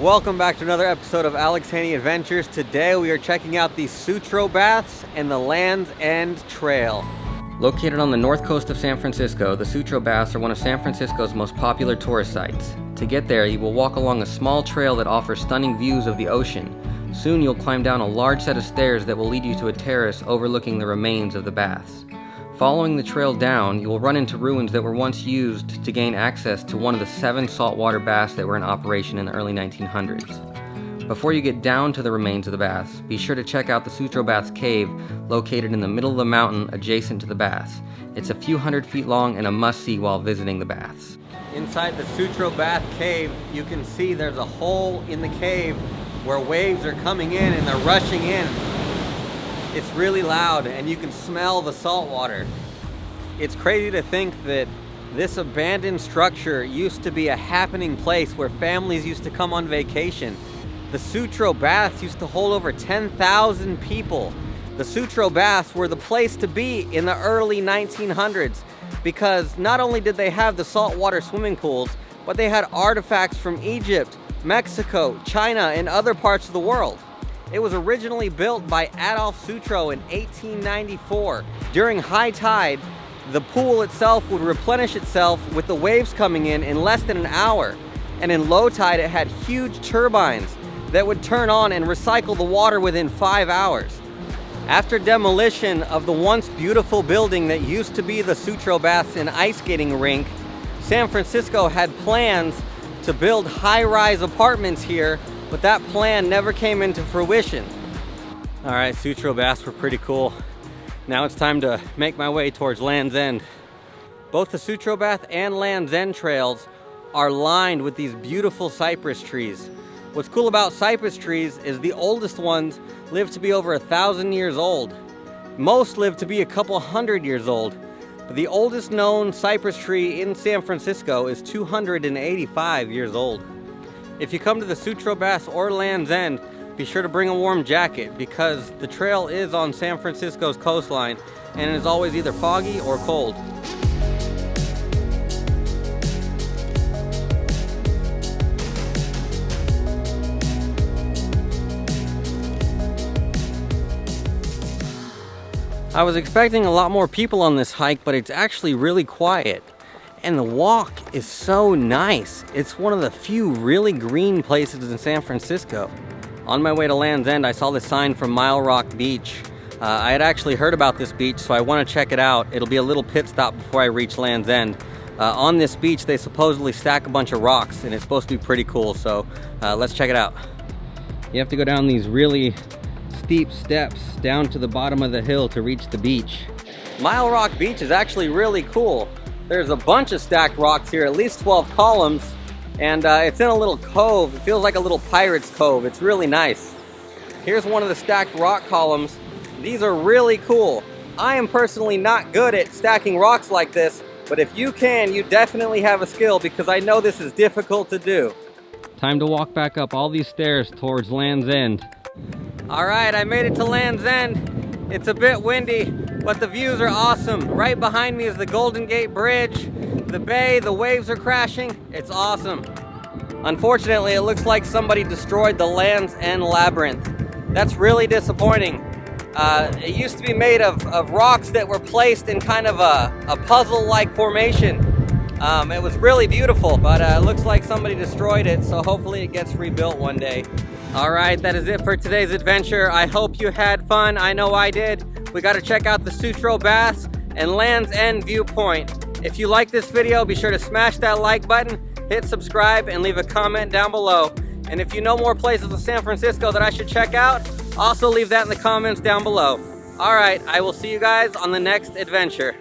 Welcome back to another episode of Alex Haney Adventures. Today we are checking out the Sutro Baths and the Land's End Trail. Located on the north coast of San Francisco, the Sutro Baths are one of San Francisco's most popular tourist sites. To get there, you will walk along a small trail that offers stunning views of the ocean. Soon you'll climb down a large set of stairs that will lead you to a terrace overlooking the remains of the baths. Following the trail down, you will run into ruins that were once used to gain access to one of the 7 saltwater baths that were in operation in the early 1900s. Before you get down to the remains of the baths, be sure to check out the Sutro Baths cave located in the middle of the mountain adjacent to the baths. It's a few hundred feet long and a must-see while visiting the baths. Inside the Sutro Bath cave, you can see there's a hole in the cave where waves are coming in and they're rushing in. It's really loud and you can smell the salt water. It's crazy to think that this abandoned structure used to be a happening place where families used to come on vacation. The Sutro Baths used to hold over 10,000 people. The Sutro Baths were the place to be in the early 1900s because not only did they have the saltwater swimming pools, but they had artifacts from Egypt, Mexico, China, and other parts of the world. It was originally built by Adolf Sutro in 1894. During high tide, the pool itself would replenish itself with the waves coming in less than an hour. And in low tide, it had huge turbines that would turn on and recycle the water within 5 hours. After demolition of the once beautiful building that used to be the Sutro Baths and ice skating rink, San Francisco had plans to build high-rise apartments here, but that plan never came into fruition. All right, Sutro Baths were pretty cool. Now it's time to make my way towards Land's End. Both the Sutro Bath and Land's End trails are lined with these beautiful cypress trees. What's cool about cypress trees is the oldest ones live to be over 1,000 years old. Most live to be a couple hundred years old. But the oldest known cypress tree in San Francisco is 285 years old. If you come to the Sutro Baths or Land's End, be sure to bring a warm jacket because the trail is on San Francisco's coastline and it is always either foggy or cold. I was expecting a lot more people on this hike, but it's actually really quiet. And the walk is so nice. It's one of the few really green places in San Francisco. On my way to Land's End, I saw this sign from Mile Rock Beach. I had actually heard about this beach, so I want to check it out. It'll be a little pit stop before I reach Land's End. On this beach, they supposedly stack a bunch of rocks, and it's supposed to be pretty cool, so let's check it out. You have to go down these really steep steps down to the bottom of the hill to reach the beach. Mile Rock Beach is actually really cool. There's a bunch of stacked rocks here, at least 12 columns, and it's in a little cove. It feels like a little pirate's cove. It's really nice. Here's one of the stacked rock columns. These are really cool. I am personally not good at stacking rocks like this, but if you can, you definitely have a skill because I know this is difficult to do. Time to walk back up all these stairs towards Land's End. All right, I made it to Land's End. It's a bit windy, but the views are awesome. Right behind me is the Golden Gate Bridge, the bay, the waves are crashing. It's awesome. Unfortunately, it looks like somebody destroyed the Land's End Labyrinth. That's really disappointing. It used to be made of rocks that were placed in kind of a puzzle-like formation. It was really beautiful, but it looks like somebody destroyed it, so hopefully it gets rebuilt one day. All right, that is it for today's adventure. I hope you had fun. I know I did. We got to check out the Sutro Baths and Land's End viewpoint. If you like this video, be sure to smash that like button, hit subscribe, and leave a comment down below. And if you know more places in San Francisco that I should check out, also leave that in the comments down below. All right, I will see you guys on the next adventure.